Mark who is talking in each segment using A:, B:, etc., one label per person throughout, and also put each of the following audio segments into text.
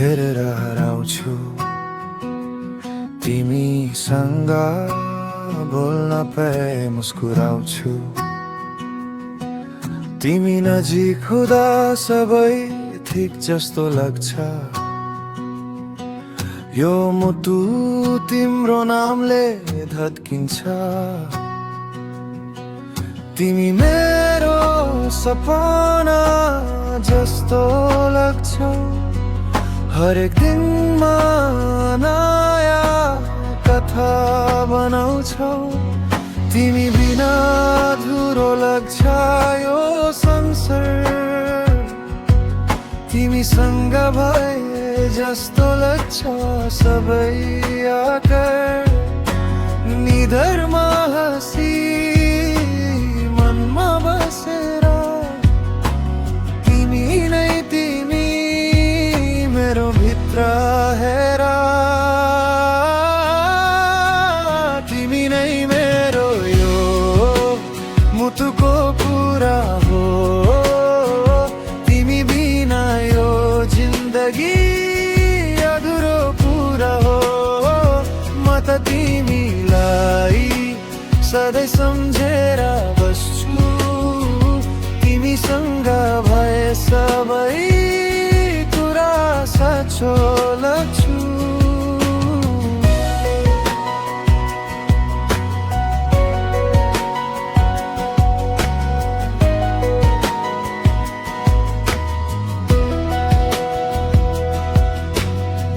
A: हेरेर हराउँछु तिमीसँग बोल्न पाए मुस्कुराउँछु तिमी नजिक हुँदा सबै ठिक जस्तो लाग्छ यो मुटु तिम्रो नामले धड्किन्छ तिमी मेरो सपना जस्तो लाग्छौ हरेक दिनमा नयाँ कथा बनाउँछौ तिमी बिना अधुरो लाग्छ यो संसार तिमीसँग भए जस्तो लाग्छ सबै आकार निधरमा हाँसी मनमा बसेर तिमी नै तिमी मेरो भित्र हेर तिमी नै मेरो यो मुटुको कुरा हो तिमी बिना यो जिन्दगी अधुरो कुरा हो म त तिमीलाई सधैँ सम्झेर बस्छु तिमीसँग भए सबै कुरा साँचो लाग्छु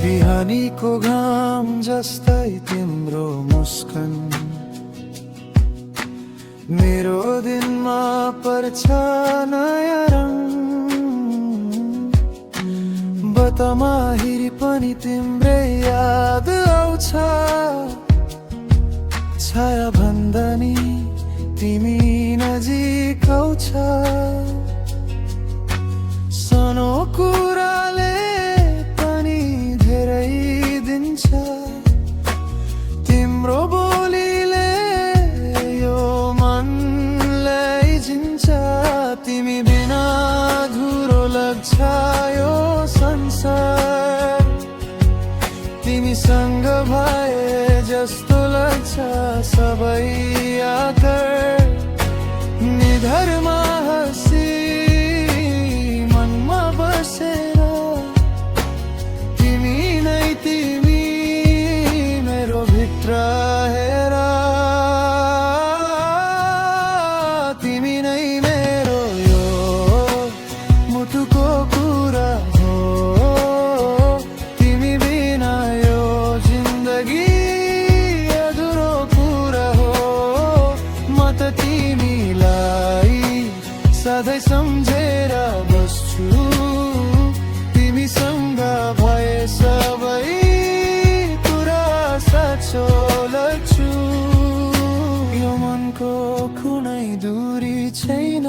A: बिहानीको घाम जस्तै तिम्रो मुस्कान मेरो दिनमा पर्छ नयाँ रङ बतमाहिरी पनि तिम्रै याद आउँछ छाया भन्दा नि तिमी नजिक आउँछ सानो कुराले पनि धेरै दिन्छ तिम्रो बोलीले यो मनलाई जिन्छ तिमी बिना अधुरो लाग्छ यो संसार तिमीसँग भए जस्तो लाग्छ सबै आकार निधरमा हाँसी मनमा बसेर तिमी नै तिमी मेरो भित्र हेर तिमी नै मेरो यो मुटुको कुरा हो तिमी बिना यो जिन्दगी अधुरो कुरा हो म त तिमीलाई सधैँ सम्झेर बस्छु तिमीसँग भए सबै कुरा साँचो लाग्छु यो मनको कुनै दूरी छैन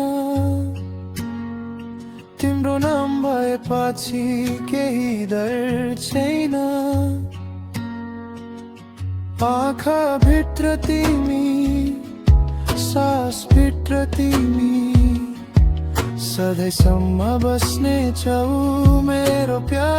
A: तिम्रो नाम भएपछि केही डर छैन आँखा भित्र तिमी सास भित्र तिमी सधैँसम्म बस्ने छौ मेरो प्यार